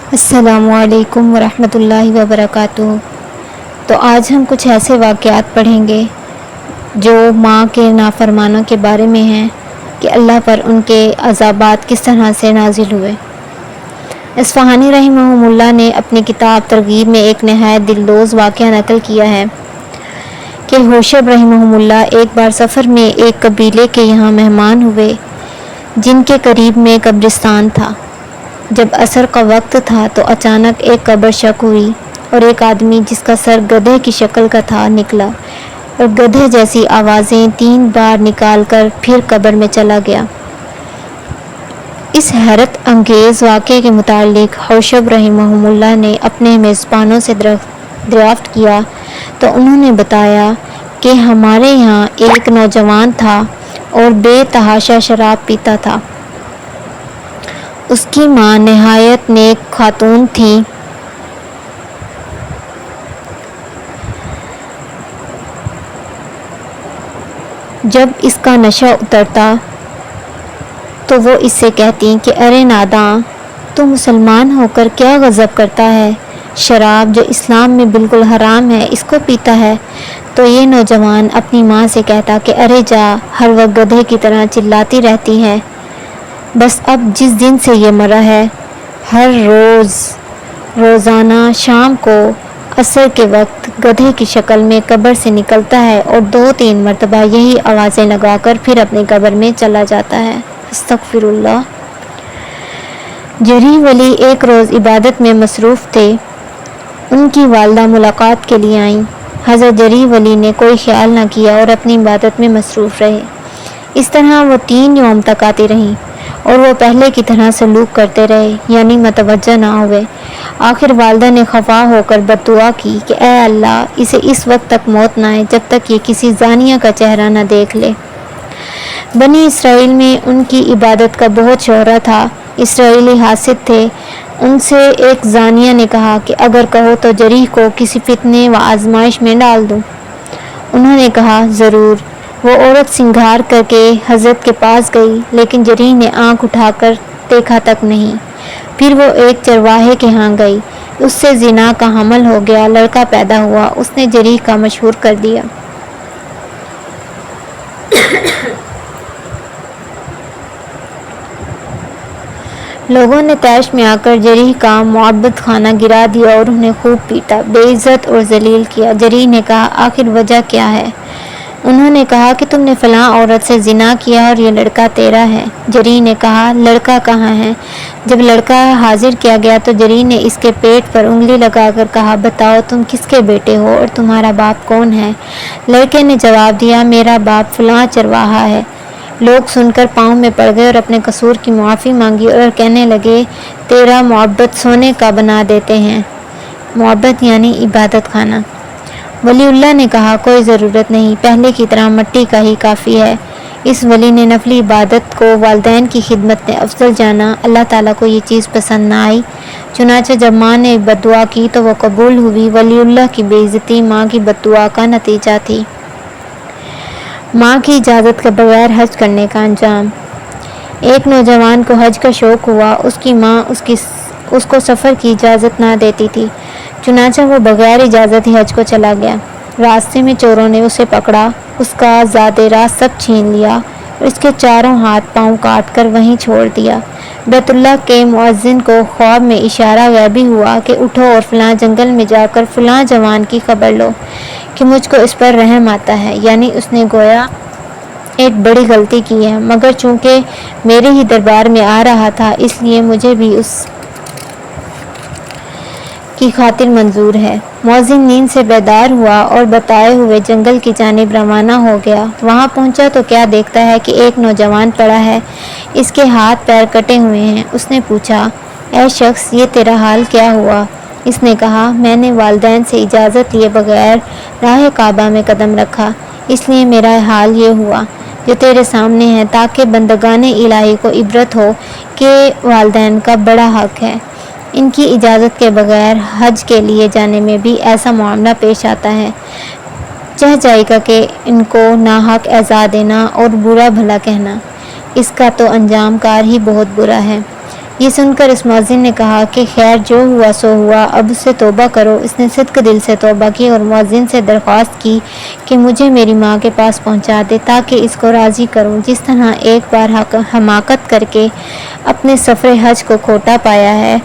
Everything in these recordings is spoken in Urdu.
السلام علیکم ورحمۃ اللہ وبرکاتہ۔ تو آج ہم کچھ ایسے واقعات پڑھیں گے جو ماں کے نافرمانوں کے بارے میں ہیں کہ اللہ پر ان کے عذابات کس طرح سے نازل ہوئے۔ اصفہانی رحمہ اللہ نے اپنی کتاب ترغیب میں ایک نہایت دلدوز واقعہ نقل کیا ہے کہ ہوشب رحمہ اللہ ایک بار سفر میں ایک قبیلے کے یہاں مہمان ہوئے جن کے قریب میں قبرستان تھا۔ جب عصر کا وقت تھا تو اچانک ایک قبر شق ہوئی اور ایک آدمی جس کا سر گدھے کی شکل کا تھا نکلا اور گدھے جیسی آوازیں 3 بار نکال کر پھر قبر میں چلا گیا۔ اس حیرت انگیز واقعے کے متعلق ہوشب رحمہ اللہ نے اپنے میزبانوں سے دریافت کیا تو انہوں نے بتایا کہ ہمارے یہاں ایک نوجوان تھا اور بے تحاشا شراب پیتا تھا۔ اس کی ماں نہایت نیک خاتون تھی۔ جب اس کا نشہ اترتا تو وہ اس سے کہتی کہ ارے ناداں، تو مسلمان ہو کر کیا غضب کرتا ہے؟ شراب جو اسلام میں بالکل حرام ہے اس کو پیتا ہے۔ تو یہ نوجوان اپنی ماں سے کہتا کہ ارے جا، ہر وقت گدھے کی طرح چلاتی رہتی ہے۔ بس اب جس دن سے یہ مرا ہے، ہر روزانہ شام کو عصر کے وقت گدھے کی شکل میں قبر سے نکلتا ہے اور 2-3 مرتبہ یہی آوازیں لگا کر پھر اپنی قبر میں چلا جاتا ہے۔ استغفر اللہ۔ جری ولی ایک روز عبادت میں مصروف تھے۔ ان کی والدہ ملاقات کے لیے آئیں۔ حضرت جری ولی نے کوئی خیال نہ کیا اور اپنی عبادت میں مصروف رہے۔ اس طرح وہ 3 یوم تک آتی رہیں اور وہ پہلے کی طرح سلوک کرتے رہے، یعنی متوجہ نہ ہوئے۔ آخر والدہ نے خفا ہو کر بددعا کی کہ اے اللہ، اسے اس وقت تک موت نہ آئے جب تک یہ کسی زانیہ کا چہرہ نہ دیکھ لے۔ بنی اسرائیل میں ان کی عبادت کا بہت شہرہ تھا۔ اسرائیلی حاسد تھے۔ ان سے ایک زانیہ نے کہا کہ اگر کہو تو جری کو کسی فتنے و آزمائش میں ڈال دوں۔ انہوں نے کہا ضرور۔ وہ عورت سنگھار کر کے حضرت کے پاس گئی، لیکن جری نے آنکھ اٹھا کر دیکھا تک نہیں۔ پھر وہ ایک چرواہے کے ہاں گئی، اس سے زنا کا حمل ہو گیا، لڑکا پیدا ہوا۔ اس نے جری کا مشہور کر دیا۔ لوگوں نے طیش میں آ کر جری کا معبد خانہ گرا دیا اور انہیں خوب پیٹا، بے عزت اور ذلیل کیا۔ جری نے کہا آخر وجہ کیا ہے؟ انہوں نے کہا کہ تم نے فلاں عورت سے زنا کیا اور یہ لڑکا تیرا ہے۔ جری نے کہا لڑکا کہاں ہے؟ جب لڑکا حاضر کیا گیا تو جری نے اس کے پیٹ پر انگلی لگا کر کہا بتاؤ تم کس کے بیٹے ہو اور تمہارا باپ کون ہے؟ لڑکے نے جواب دیا میرا باپ فلاں چرواہا ہے۔ لوگ سن کر پاؤں میں پڑ گئے اور اپنے قصور کی معافی مانگی اور کہنے لگے تیرا معبد سونے کا بنا دیتے ہیں۔ معبد یعنی عبادت خانہ۔ ولی اللہ نے کہا کوئی ضرورت نہیں، پہلے کی طرح مٹی کا ہی کافی ہے۔ اس ولی نے نفلی عبادت کو والدین کی خدمت میں افضل جانا۔ اللہ تعالیٰ کو یہ چیز پسند نہ آئی، چنانچہ جب ماں نے بددعا کی تو وہ قبول ہوئی۔ ولی اللہ کی بے عزتی ماں کی بددعا کا نتیجہ تھی۔ ماں کی اجازت کے بغیر حج کرنے کا انجام۔ ایک نوجوان کو حج کا شوق ہوا۔ اس کی ماں اس کو سفر کی اجازت نہ دیتی تھی، چنانچہ وہ بغیر اجازت ہی حج کو چلا گیا۔ راستے میں چوروں نے اسے پکڑا، اس کا زاد راست سب چھین لیا اور اس کے چاروں ہاتھ پاؤں کاٹ کر وہیں چھوڑ دیا۔ بیت اللہ کے مؤذن کو خواب میں اشارہ غیبی ہوا کہ اٹھو اور فلاں جنگل میں جا کر فلاں جوان کی خبر لو کہ مجھ کو اس پر رحم آتا ہے، یعنی اس نے گویا ایک بڑی غلطی کی ہے، مگر چونکہ میرے ہی دربار میں آ رہا تھا اس لیے مجھے بھی اس کی خاطر منظور ہے۔ مؤذن نیند سے بیدار ہوا اور بتائے ہوئے جنگل کی جانب روانہ ہو گیا۔ وہاں پہنچا تو کیا دیکھتا ہے کہ ایک نوجوان پڑا ہے، اس کے ہاتھ پیر کٹے ہوئے ہیں۔ اس نے پوچھا اے شخص یہ تیرا حال کیا ہوا؟ اس نے کہا میں نے والدین سے اجازت لیے بغیر راہ کعبہ میں قدم رکھا، اس لیے میرا حال یہ ہوا جو تیرے سامنے ہے، تاکہ بندگان الہی کو عبرت ہو کہ والدین کا بڑا حق ہے۔ ان کی اجازت کے بغیر حج کے لیے جانے میں بھی ایسا معاملہ پیش آتا ہے، چہ جائے گا کہ ان کو ناحق اعزاء دینا اور برا بھلا کہنا، اس کا تو انجام کار ہی بہت برا ہے۔ یہ سن کر اس مؤذن نے کہا کہ خیر جو ہوا سو ہوا، اب اس سے توبہ کرو۔ اس نے صدق دل سے توبہ کی اور مؤذن سے درخواست کی کہ مجھے میری ماں کے پاس پہنچا دے تاکہ اس کو راضی کروں۔ جس طرح ایک بار حماقت کر کے اپنے سفر حج کو کھوٹا پایا ہے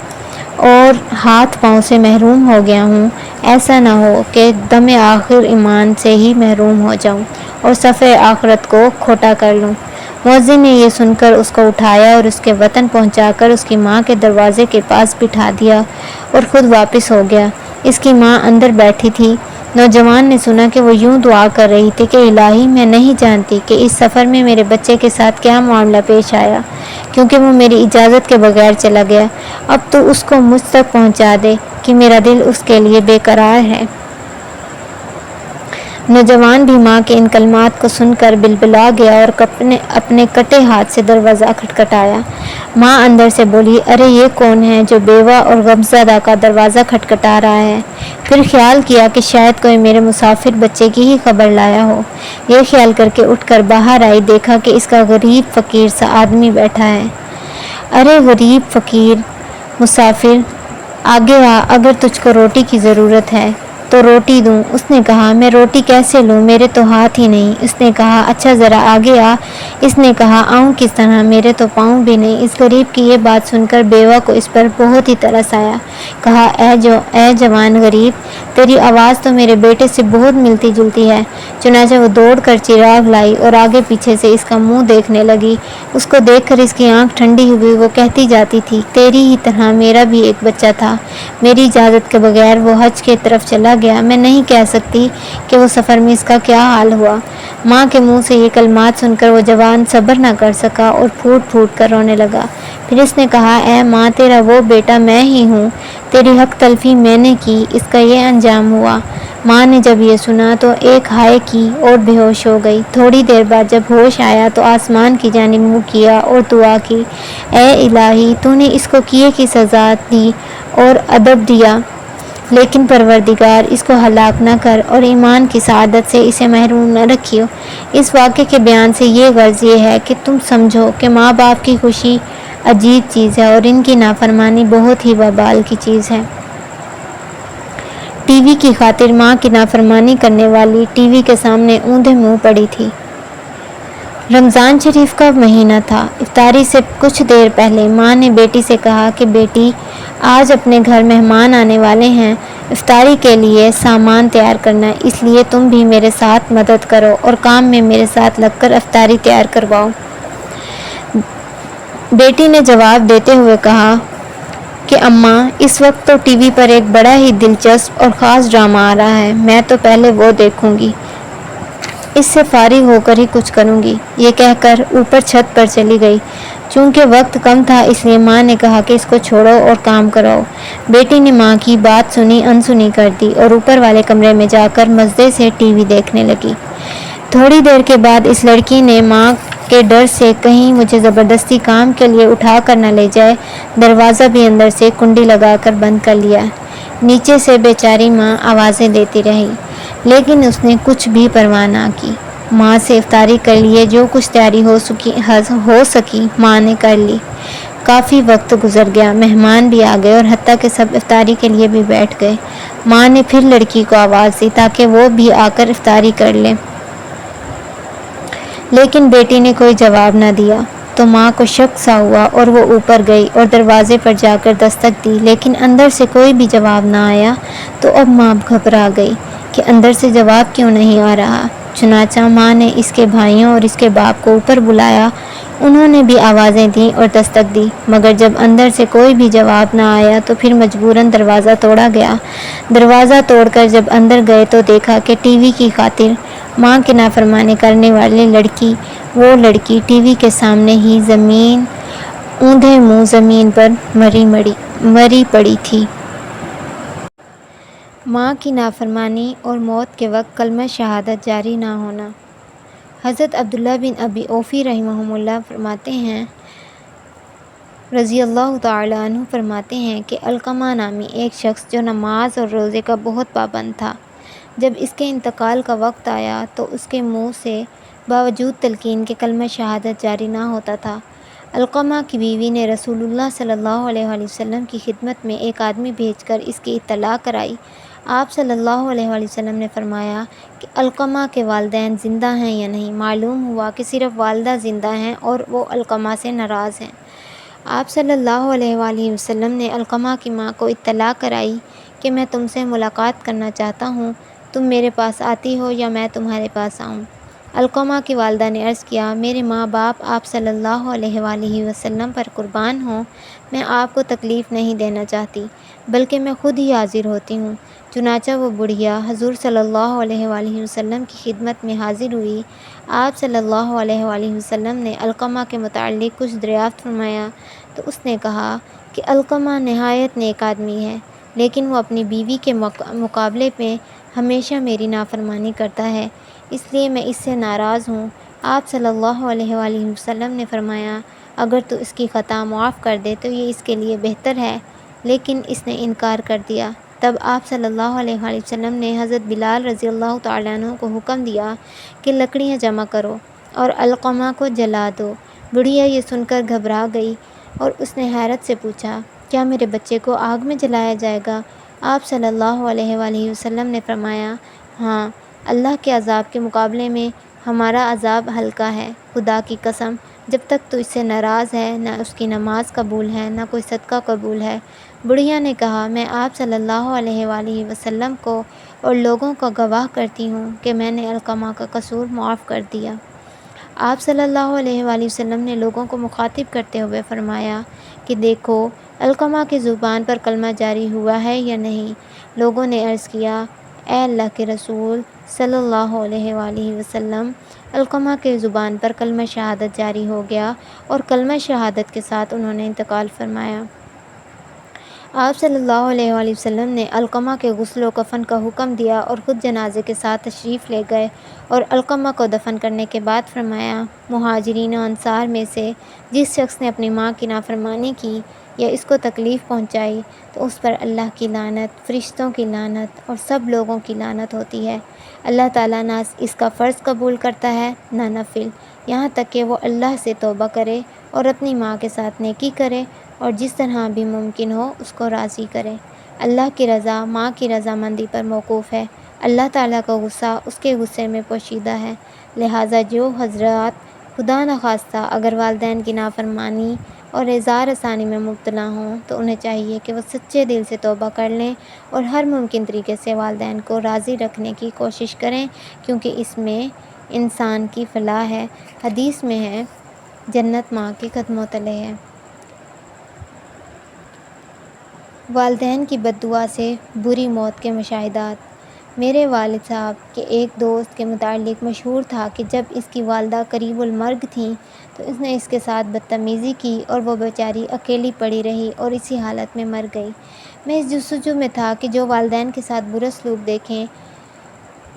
اور ہاتھ پاؤں سے محروم ہو گیا ہوں، ایسا نہ ہو کہ دم آخر ایمان سے ہی محروم ہو جاؤں اور سفر آخرت کو کھوٹا کر لوں۔ مؤذن نے یہ سن کر اس کو اٹھایا اور اس کے وطن پہنچا کر اس کی ماں کے دروازے کے پاس بٹھا دیا اور خود واپس ہو گیا۔ اس کی ماں اندر بیٹھی تھی۔ نوجوان نے سنا کہ وہ یوں دعا کر رہی تھی کہ الہی، میں نہیں جانتی کہ اس سفر میں میرے بچے کے ساتھ کیا معاملہ پیش آیا، کیونکہ وہ میری اجازت کے بغیر چلا گیا۔ اب تو اس کو مجھ تک پہنچا دے کہ میرا دل اس کے لیے بے قرار ہے۔ نوجوان بھی ماں کے ان کلمات کو سن کر بلبلا گیا اور اپنے کٹے ہاتھ سے دروازہ کھٹکھٹایا۔ ماں اندر سے بولی، ارے یہ کون ہے جو بیوہ اور غمزدہ کا دروازہ کھٹکھٹا رہا ہے؟ پھر خیال کیا کہ شاید کوئی میرے مسافر بچے کی ہی خبر لایا ہو۔ یہ خیال کر کے اٹھ کر باہر آئی، دیکھا کہ اس کا غریب فقیر سا آدمی بیٹھا ہے۔ ارے غریب فقیر مسافر، آگے آ، اگر تجھ کو روٹی کی ضرورت ہے تو روٹی دوں۔ اس نے کہا، میں روٹی کیسے لوں، میرے تو ہاتھ ہی نہیں۔ اس نے کہا، اچھا ذرا آگے آ۔ اس نے کہا، آؤں کس طرح، میرے تو پاؤں بھی نہیں۔ اس غریب کی یہ بات سن کر بیوہ کو اس پر بہت ہی ترس آیا۔ کہا، اے جوان غریب، تیری آواز تو میرے بیٹے سے بہت ملتی جلتی ہے۔ چنانچہ وہ دوڑ کر چراغ لائی اور آگے پیچھے سے اس کا منہ دیکھنے لگی۔ اس کو دیکھ کر اس کی آنکھ ٹھنڈی ہوئی۔ وہ کہتی جاتی تھی، تیری ہی طرح میرا بھی ایک بچہ تھا، میری اجازت کے بغیر وہ حج کی طرف چلا گیا۔ میں نہیں کہہ سکتی کہ وہ سفر میں اس کا کیا حال ہوا۔ ماں کے منہ سے یہ کلمات سن کر وہ جوان صبر نہ کر سکا اور پھوٹ پھوٹ کر رونے لگا۔ پھر اس نے کہا، اے ماں، تیرا وہ بیٹا میں ہی ہوں، تیری حق تلفی میں نے کی، اس کا یہ انجام ہوا۔ ماں نے جب یہ سنا تو ایک ہائے کی اور بے ہوش ہو گئی۔ تھوڑی دیر بعد جب ہوش آیا تو آسمان کی جانب منہ کیا اور دعا کی، اے الہی، تو نے اس کو کیے کی سزا دی اور ادب دیا، لیکن پروردگار، اس کو ہلاک نہ کر اور ایمان کی سعادت سے اسے محروم نہ رکھیو۔ اس واقعے کے بیان سے یہ غرض یہ ہے کہ تم سمجھو کہ ماں باپ کی خوشی عجیب چیز ہے اور ان کی نافرمانی بہت ہی وبال کی چیز ہے۔ ٹی وی کی خاطر ماں کی نافرمانی کرنے والی ٹی وی کے سامنے اوندھے منہ پڑی تھی۔ رمضان شریف کا مہینہ تھا۔ افطاری سے کچھ دیر پہلے ماں نے بیٹی سے کہا کہ بیٹی، آج اپنے گھر مہمان آنے والے ہیں، افطاری کے لیے سامان تیار کرنا ہے، اس لیے تم بھی میرے ساتھ مدد کرو اور کام میں میرے ساتھ لگ کر افطاری تیار کرواؤ۔ بیٹی نے جواب دیتے ہوئے کہا کہ اماں، اس وقت تو ٹی وی پر ایک بڑا ہی دلچسپ اور خاص ڈرامہ آ رہا ہے، میں تو پہلے وہ دیکھوں گی، اس سے فارغ ہو کر ہی کچھ کروں گی۔ یہ کہہ کر اوپر چھت پر چلی گئی۔ چونکہ وقت کم تھا اس لیے ماں نے کہا کہ اس کو چھوڑو اور کام کراؤ۔ بیٹی نے ماں کی بات سنی انسنی کر دی اور اوپر والے کمرے میں جا کر مزے سے ٹی وی دیکھنے لگی۔ تھوڑی دیر کے بعد اس لڑکی نے ماں کے ڈر سے کہیں مجھے زبردستی کام کے لیے اٹھا کر نہ لے جائے، دروازہ بھی اندر سے کنڈی لگا کر بند کر لیا۔ نیچے سے بیچاری ماں آوازیں دیتی رہی، لیکن اس نے کچھ بھی پرواہ نہ کی۔ ماں سے افطاری کے لیے جو کچھ تیاری ہو سکی ماں نے کر لی۔ کافی وقت گزر گیا، مہمان بھی آ گئے اور حتیٰ کہ سب افطاری کے لیے بھی بیٹھ گئے۔ ماں نے پھر لڑکی کو آواز دی تاکہ وہ بھی آ کر افطاری کر لے، لیکن بیٹی نے کوئی جواب نہ دیا۔ تو ماں کو شک سا ہوا اور وہ اوپر گئی اور دروازے پر جا کر دستک دی، لیکن اندر سے کوئی بھی جواب نہ آیا۔ تو اب ماں گھبرا گئی کہ اندر سے جواب کیوں نہیں آ رہا۔ چنانچہ ماں نے اس کے بھائیوں اور اس کے باپ کو اوپر بلایا۔ انہوں نے بھی آوازیں دیں اور دستک دی، مگر جب اندر سے کوئی بھی جواب نہ آیا تو پھر مجبوراً دروازہ توڑا گیا۔ دروازہ توڑ کر جب اندر گئے تو دیکھا کہ ٹی وی کی خاطر ماں کی نافرمانی کرنے والی وہ لڑکی ٹی وی کے سامنے ہی اوندھے منہ زمین پر مری پڑی تھی۔ ماں کی نافرمانی اور موت کے وقت کلمہ شہادت جاری نہ ہونا۔ حضرت عبداللہ بن ابی اوفی رحمہ اللہ فرماتے ہیں، رضی اللہ تعالی عنہ فرماتے ہیں کہ علقمہ نامی ایک شخص جو نماز اور روزے کا بہت پابند تھا، جب اس کے انتقال کا وقت آیا تو اس کے منہ سے باوجود تلقین کے کلمہ شہادت جاری نہ ہوتا تھا۔ علقمہ کی بیوی نے رسول اللہ صلی اللہ علیہ وآلہ وسلم کی خدمت میں ایک آدمی بھیج کر اس کی اطلاع کرائی۔ آپ صلی اللہ علیہ وآلہ وسلم نے فرمایا کہ علقمہ کے والدین زندہ ہیں یا نہیں۔ معلوم ہوا کہ صرف والدہ زندہ ہیں اور وہ علقمہ سے ناراض ہیں۔ آپ صلی اللہ علیہ وآلہ وسلم نے علقمہ کی ماں کو اطلاع کرائی کہ میں تم سے ملاقات کرنا چاہتا ہوں، تم میرے پاس آتی ہو یا میں تمہارے پاس آؤں؟ علقمہ کی والدہ نے عرض کیا، میرے ماں باپ آپ صلی اللہ علیہ وآلہ وسلم پر قربان ہوں، میں آپ کو تکلیف نہیں دینا چاہتی بلکہ میں خود ہی حاضر ہوتی ہوں۔ چنانچہ وہ بڑھیا حضور صلی اللہ علیہ وآلہ وسلم کی خدمت میں حاضر ہوئی۔ آپ صلی اللہ علیہ وآلہ وسلم نے علقمہ کے متعلق کچھ دریافت فرمایا تو اس نے کہا کہ علقمہ نہایت نیک آدمی ہے، لیکن وہ اپنی بیوی کے مقابلے میں ہمیشہ میری نافرمانی کرتا ہے، اس لیے میں اس سے ناراض ہوں۔ آپ صلی اللہ علیہ وآلہ وسلم نے فرمایا، اگر تو اس کی خطا معاف کر دے تو یہ اس کے لیے بہتر ہے، لیکن اس نے انکار کر دیا۔ تب آپ صلی اللہ علیہ وآلہ وسلم نے حضرت بلال رضی اللہ تعالیٰ عنہ کو حکم دیا کہ لکڑیاں جمع کرو اور علقمہ کو جلا دو۔ بڑھیا یہ سن کر گھبرا گئی اور اس نے حیرت سے پوچھا، کیا میرے بچے کو آگ میں جلایا جائے گا؟ آپ صلی اللہ علیہ وآلہ وسلم نے فرمایا، ہاں، اللہ کے عذاب کے مقابلے میں ہمارا عذاب ہلکا ہے۔ خدا کی قسم، جب تک تو اس سے ناراض ہے، نہ اس کی نماز قبول ہے، نہ کوئی صدقہ قبول ہے۔ بڑھیا نے کہا، میں آپ صلی اللہ علیہ وآلہ وسلم کو اور لوگوں کو گواہ کرتی ہوں کہ میں نے علقمہ کا قصور معاف کر دیا۔ آپ صلی اللہ علیہ وآلہ وسلم نے لوگوں کو مخاطب کرتے ہوئے فرمایا کہ دیکھو علقمہ کی زبان پر کلمہ جاری ہوا ہے یا نہیں؟ لوگوں نے عرض کیا، اے اللہ کے رسول صلی اللہ علیہ وآلہ وسلم، علقمہ کے زبان پر کلمہ شہادت جاری ہو گیا، اور کلمہ شہادت کے ساتھ انہوں نے انتقال فرمایا۔ آپ صلی اللہ علیہ وآلہ وسلم نے علقمہ کے غسل و کفن کا حکم دیا اور خود جنازے کے ساتھ تشریف لے گئے اور علقمہ کو دفن کرنے کے بعد فرمایا، مہاجرین و انصار میں سے جس شخص نے اپنی ماں کی نافرمانی کی یا اس کو تکلیف پہنچائی تو اس پر اللہ کی لعنت، فرشتوں کی لعنت اور سب لوگوں کی لعنت ہوتی ہے۔ اللہ تعالیٰ نہ اس کا فرض قبول کرتا ہے نہ نفل، یہاں تک کہ وہ اللہ سے توبہ کرے اور اپنی ماں کے ساتھ نیکی کرے اور جس طرح بھی ممکن ہو اس کو راضی کرے۔ اللہ کی رضا ماں کی رضامندی پر موقوف ہے، اللہ تعالیٰ کا غصہ اس کے غصے میں پوشیدہ ہے۔ لہٰذا جو حضرات خدا نخواستہ اگر والدین کی نافرمانی اور اظہار ثانی میں مبتلا ہوں تو انہیں چاہیے کہ وہ سچے دل سے توبہ کر لیں اور ہر ممکن طریقے سے والدین کو راضی رکھنے کی کوشش کریں، کیونکہ اس میں انسان کی فلاح ہے۔ حدیث میں ہے، جنت ماں کے قدموں تلے ہے۔ والدین کی بد دعا سے بری موت کے مشاہدات۔ میرے والد صاحب کے ایک دوست کے متعلق مشہور تھا کہ جب اس کی والدہ قریب المرگ تھیں تو اس نے اس کے ساتھ بدتمیزی کی اور وہ بیچاری اکیلی پڑی رہی اور اسی حالت میں مر گئی۔ میں اس جستجو میں تھا کہ جو والدین کے ساتھ برا سلوک دیکھیں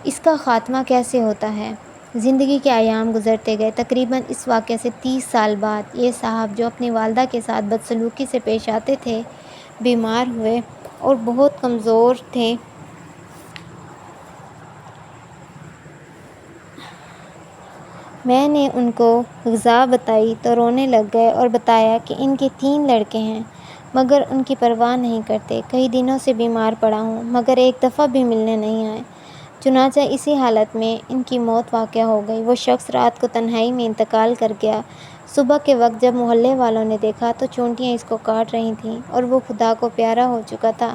اس کا خاتمہ کیسے ہوتا ہے۔ زندگی کے ایام گزرتے گئے۔ تقریباً اس واقعے سے 30 سال بعد یہ صاحب جو اپنی والدہ کے ساتھ بدسلوکی سے پیش آتے تھے بیمار ہوئے اور بہت کمزور تھے۔ میں نے ان کو غذا بتائی تو رونے لگ گئے اور بتایا کہ ان کے 3 لڑکے ہیں مگر ان کی پرواہ نہیں کرتے۔ کئی دنوں سے بیمار پڑا ہوں مگر ایک دفعہ بھی ملنے نہیں آئے۔ چنانچہ اسی حالت میں ان کی موت واقع ہو گئی۔ وہ شخص رات کو تنہائی میں انتقال کر گیا۔ صبح کے وقت جب محلے والوں نے دیکھا تو چونٹیاں اس کو کاٹ رہی تھیں اور وہ خدا کو پیارا ہو چکا تھا۔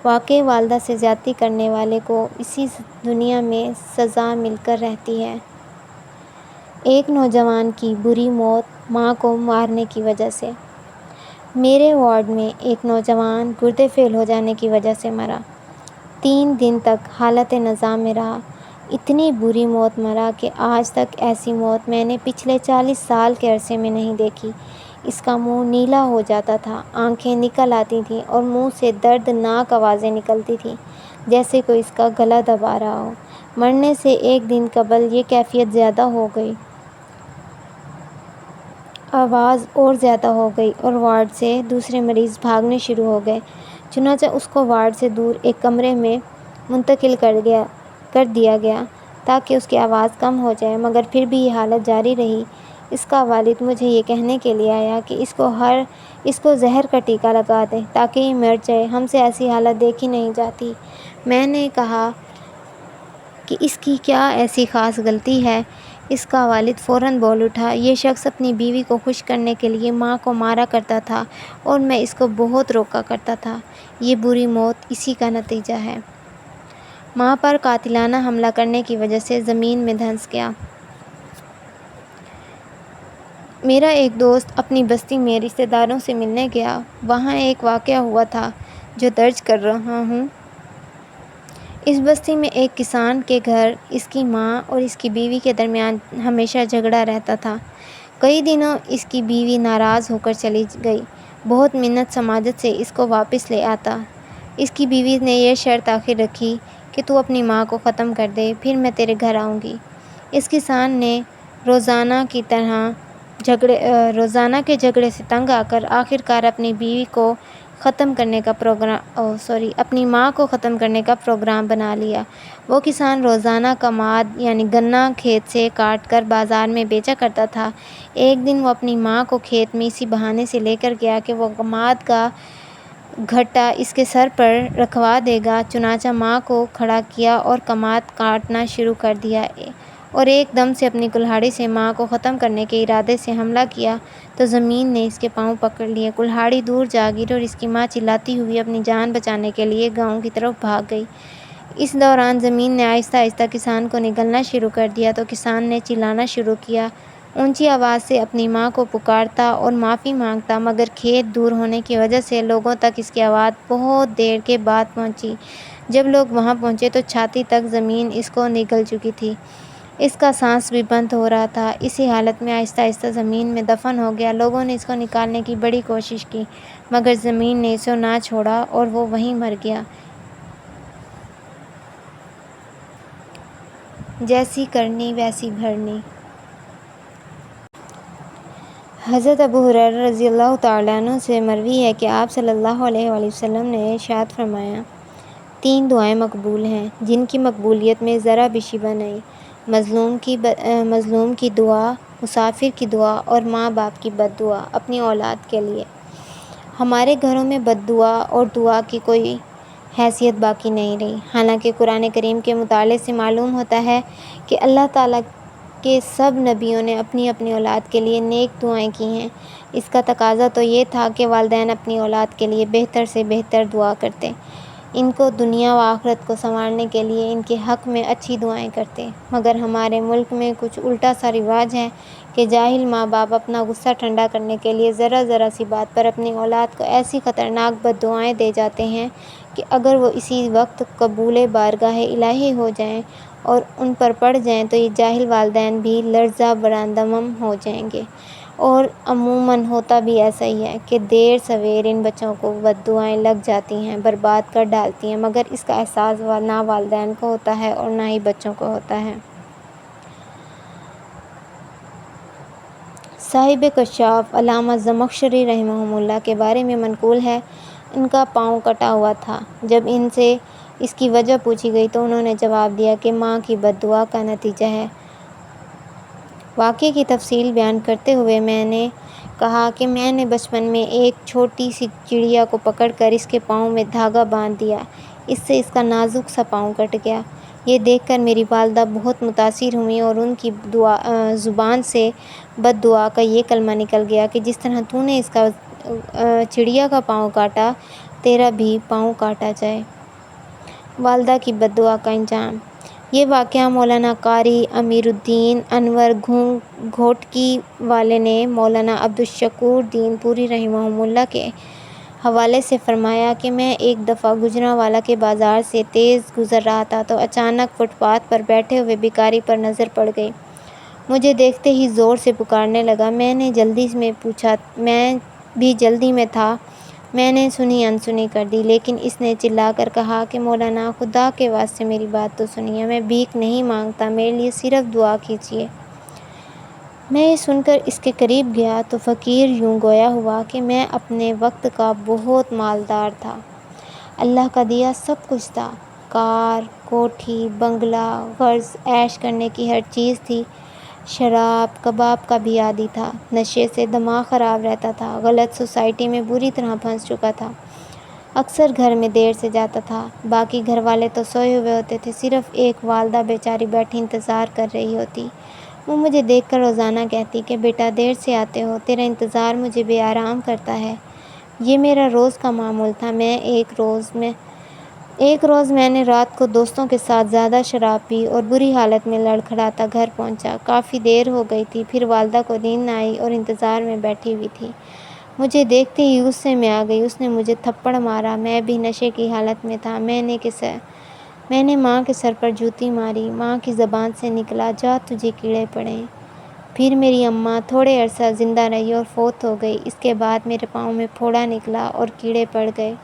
واقعی والدہ سے زیادتی کرنے والے کو اسی دنیا میں سزا مل کر رہتی ہے۔ ایک نوجوان کی بری موت ماں کو مارنے کی وجہ سے۔ میرے وارڈ میں ایک نوجوان گردے فیل ہو جانے کی وجہ سے مرا۔ 3 دن تک حالت نزا میں رہا۔ اتنی بری موت مرا کہ آج تک ایسی موت میں نے پچھلے 40 سال کے عرصے میں نہیں دیکھی۔ اس کا منہ نیلا ہو جاتا تھا، آنکھیں نکل آتی تھیں اور منہ سے دردناک آوازیں نکلتی تھیں جیسے کوئی اس کا گلا دبا رہا ہو۔ مرنے سے 1 دن قبل یہ کیفیت زیادہ ہو گئی۔ آواز اور زیادہ ہو گئی اور وارڈ سے دوسرے مریض بھاگنے شروع ہو گئے۔ چنانچہ اس کو وارڈ سے دور ایک کمرے میں منتقل کر دیا گیا تاکہ اس کی آواز کم ہو جائے، مگر پھر بھی یہ حالت جاری رہی۔ اس کا والد مجھے یہ کہنے کے لیے آیا کہ اس کو زہر کا ٹیکہ لگا دیں تاکہ یہ مر جائے، ہم سے ایسی حالت دیکھی نہیں جاتی۔ میں نے کہا کہ اس کی کیا ایسی خاص غلطی ہے؟ اس کا والد فوراً بول اٹھا، یہ شخص اپنی بیوی کو خوش کرنے کے لیے ماں کو مارا کرتا تھا اور میں اس کو بہت روکا کرتا تھا۔ یہ بری موت اسی کا نتیجہ ہے۔ ماں پر قاتلانہ حملہ کرنے کی وجہ سے زمین میں دھنس گیا۔ میرا ایک دوست اپنی بستی میں رشتہ داروں سے ملنے گیا۔ وہاں ایک واقعہ ہوا تھا جو درج کر رہا ہوں۔ اس بستی میں ایک کسان کے گھر اس کی ماں اور اس کی بیوی کے درمیان ہمیشہ جھگڑا رہتا تھا۔ کئی دنوں اس کی بیوی ناراض ہو کر چلی گئی، بہت منت سماجت سے اس کو واپس لے آتا۔ اس کی بیوی نے یہ شرط آخر رکھی کہ تو اپنی ماں کو ختم کر دے، پھر میں تیرے گھر آؤں گی۔ اس کسان نے روزانہ کے جھگڑے سے تنگ آ کر آخرکار اپنی ماں کو ختم کرنے کا پروگرام بنا لیا۔ وہ کسان روزانہ کماد یعنی گنا کھیت سے کاٹ کر بازار میں بیچا کرتا تھا۔ ایک دن وہ اپنی ماں کو کھیت میں اسی بہانے سے لے کر گیا کہ وہ کماد کا گھٹا اس کے سر پر رکھوا دے گا۔ چنانچہ ماں کو کھڑا کیا اور کماد کاٹنا شروع کر دیا اور ایک دم سے اپنی کلہاڑی سے ماں کو ختم کرنے کے ارادے سے حملہ کیا تو زمین نے اس کے پاؤں پکڑ لیے۔ کلہاڑی دور جا گری اور اس کی ماں چلاتی ہوئی اپنی جان بچانے کے لیے گاؤں کی طرف بھاگ گئی۔ اس دوران زمین نے آہستہ آہستہ کسان کو نگلنا شروع کر دیا تو کسان نے چلانا شروع کیا، اونچی آواز سے اپنی ماں کو پکارتا اور معافی مانگتا، مگر کھیت دور ہونے کی وجہ سے لوگوں تک اس کی آواز بہت دیر کے بعد پہنچی۔ جب لوگ وہاں پہنچے تو چھاتی تک زمین اس کو نگل چکی تھی، اس کا سانس بھی بند ہو رہا تھا۔ اسی حالت میں آہستہ آہستہ زمین میں دفن ہو گیا۔ لوگوں نے اس کو نکالنے کی بڑی کوشش کی مگر زمین نے اسے نہ چھوڑا اور وہ وہیں مر گیا۔ جیسی کرنی ویسی بھرنی۔ حضرت ابو ہریرہ رضی اللہ تعالیٰ عنہ سے مروی ہے کہ آپ صلی اللہ علیہ وآلہ وسلم نے ارشاد فرمایا، 3 دعائیں مقبول ہیں جن کی مقبولیت میں ذرا بھی شبہ نہیں: مظلوم کی دعا، مسافر کی دعا اور ماں باپ کی بد دعا اپنی اولاد کے لیے۔ ہمارے گھروں میں بد دعا اور دعا کی کوئی حیثیت باقی نہیں رہی، حالانکہ قرآن کریم کے مطالعے سے معلوم ہوتا ہے کہ اللہ تعالیٰ کے سب نبیوں نے اپنی اپنی اولاد کے لیے نیک دعائیں کی ہیں۔ اس کا تقاضا تو یہ تھا کہ والدین اپنی اولاد کے لیے بہتر سے بہتر دعا کرتے، ان کو دنیا و آخرت کو سنوارنے کے لیے ان کے حق میں اچھی دعائیں کرتے۔ مگر ہمارے ملک میں کچھ الٹا سا رواج ہے کہ جاہل ماں باپ اپنا غصہ ٹھنڈا کرنے کے لیے ذرا ذرا سی بات پر اپنی اولاد کو ایسی خطرناک بد دعائیں دے جاتے ہیں کہ اگر وہ اسی وقت قبول بارگاہ الہی ہو جائیں اور ان پر پڑ جائیں تو یہ جاہل والدین بھی لرزہ برآمدم ہو جائیں گے۔ اور عموماً ہوتا بھی ایسا ہی ہے کہ دیر سویر ان بچوں کو بد دعائیں لگ جاتی ہیں، برباد کر ڈالتی ہیں، مگر اس کا احساس نہ والدین کو ہوتا ہے اور نہ ہی بچوں کو ہوتا ہے۔ صاحب کشاف علامہ زمخشری رحمہ اللہ کے بارے میں منقول ہے، ان کا پاؤں کٹا ہوا تھا۔ جب ان سے اس کی وجہ پوچھی گئی تو انہوں نے جواب دیا کہ ماں کی بد دعا کا نتیجہ ہے۔ واقعے کی تفصیل بیان کرتے ہوئے میں نے کہا کہ میں نے بچپن میں ایک چھوٹی سی چڑیا کو پکڑ کر اس کے پاؤں میں دھاگا باندھ دیا، اس سے اس کا نازک سا پاؤں کٹ گیا۔ یہ دیکھ کر میری والدہ بہت متاثر ہوئیں اور ان کی زبان سے بد دعا کا یہ کلمہ نکل گیا کہ جس طرح تو نے اس چڑیا کا پاؤں کاٹا، تیرا بھی پاؤں کاٹا جائے۔ والدہ کی بد دعا کا انجام۔ یہ واقعہ مولانا قاری امیر الدین انور گھوٹکی والے نے مولانا عبدالشکور دین پوری رحمہ اللہ کے حوالے سے فرمایا کہ میں ایک دفعہ گوجرانوالہ کے بازار سے تیز گزر رہا تھا تو اچانک فٹ پاتھ پر بیٹھے ہوئے بھکاری پر نظر پڑ گئی۔ مجھے دیکھتے ہی زور سے پکارنے لگا۔ میں بھی جلدی میں تھا، میں نے سنی انسنی کر دی، لیکن اس نے چلا کر کہا کہ مولانا خدا کے واسطے میری بات تو سنیے، میں بھیک نہیں مانگتا، میرے لیے صرف دعا کیجیے۔ میں یہ سن کر اس کے قریب گیا تو فقیر یوں گویا ہوا کہ میں اپنے وقت کا بہت مالدار تھا، اللہ کا دیا سب کچھ تھا، کار، کوٹھی، بنگلہ، غرض عیش کرنے کی ہر چیز تھی، شراب کباب کا بھی عادی تھا، نشے سے دماغ خراب رہتا تھا، غلط سوسائٹی میں بری طرح پھنس چکا تھا، اکثر گھر میں دیر سے جاتا تھا، باقی گھر والے تو سوئے ہوئے ہوتے تھے، صرف ایک والدہ بیچاری بیٹھی انتظار کر رہی ہوتی۔ وہ مجھے دیکھ کر روزانہ کہتی کہ بیٹا دیر سے آتے ہو، تیرا انتظار مجھے بے آرام کرتا ہے۔ یہ میرا روز کا معمول تھا۔ ایک روز میں نے رات کو دوستوں کے ساتھ زیادہ شراب پی اور بری حالت میں لڑکھڑاتا گھر پہنچا۔ کافی دیر ہو گئی تھی، پھر والدہ کو نیند نہ آئی اور انتظار میں بیٹھی ہوئی تھی۔ مجھے دیکھتے ہی غصے میں آ گئی، اس نے مجھے تھپڑ مارا۔ میں بھی نشے کی حالت میں تھا۔ میں نے ماں کے سر پر جوتی ماری۔ ماں کی زبان سے نکلا، جا تجھے کیڑے پڑیں۔ پھر میری اماں تھوڑے عرصہ زندہ رہی اور فوت ہو گئی۔ اس کے بعد میرے پاؤں میں پھوڑا نکلا اور کیڑے پڑ گئے۔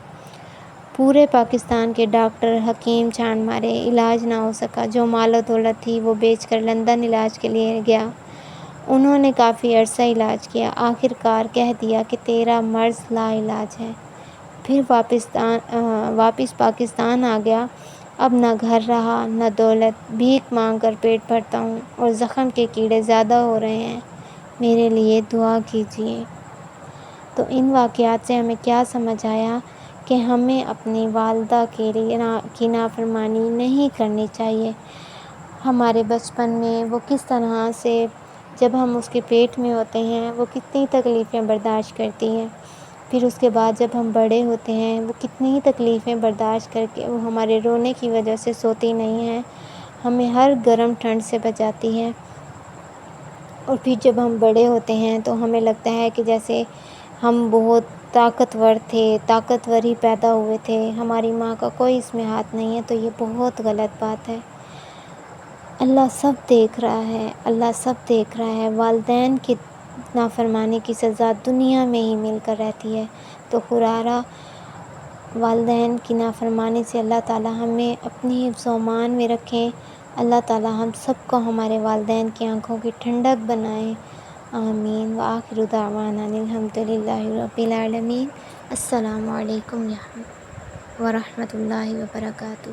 پورے پاکستان کے ڈاکٹر حکیم چھان مارے، علاج نہ ہو سکا۔ جو مال و دولت تھی وہ بیچ کر لندن علاج کے لیے گیا۔ انہوں نے کافی عرصہ علاج کیا، آخر کار کہہ دیا کہ تیرا مرض لا علاج ہے۔ پھر واپس پاکستان آ گیا۔ اب نہ گھر رہا نہ دولت، بھیک مانگ کر پیٹ بھرتا ہوں اور زخم کے کیڑے زیادہ ہو رہے ہیں۔ میرے لیے دعا کیجیے۔ تو ان واقعات سے ہمیں کیا سمجھ آیا کہ ہمیں اپنی والدہ کی نافرمانی نہیں کرنی چاہیے۔ ہمارے بچپن میں وہ کس طرح سے جب ہم اس کے پیٹ میں ہوتے ہیں وہ کتنی تکلیفیں برداشت کرتی ہیں، پھر اس کے بعد جب ہم بڑے ہوتے ہیں وہ کتنی تکلیفیں برداشت کر کے وہ ہمارے رونے کی وجہ سے سوتی نہیں ہیں، ہمیں ہر گرم ٹھنڈ سے بچاتی ہے۔ اور پھر جب ہم بڑے ہوتے ہیں تو ہمیں لگتا ہے کہ جیسے ہم بہت طاقتور ہی پیدا ہوئے تھے، ہماری ماں کا کوئی اس میں ہاتھ نہیں ہے، تو یہ بہت غلط بات ہے۔ اللہ سب دیکھ رہا ہے، اللہ سب دیکھ رہا ہے۔ والدین کی نافرمانی کی سزا دنیا میں ہی مل کر رہتی ہے، تو خدا والدین کی نافرمانی سے اللہ تعالیٰ ہمیں اپنی حفظ و امان میں رکھیں۔ اللہ تعالیٰ ہم سب کو ہمارے والدین کی آنکھوں کی ٹھنڈک بنائیں۔ آمین۔ وآخر دعوانا الحمد للہ رب العالمین۔ السلام علیکم ورحمۃ اللہ وبرکاتہ۔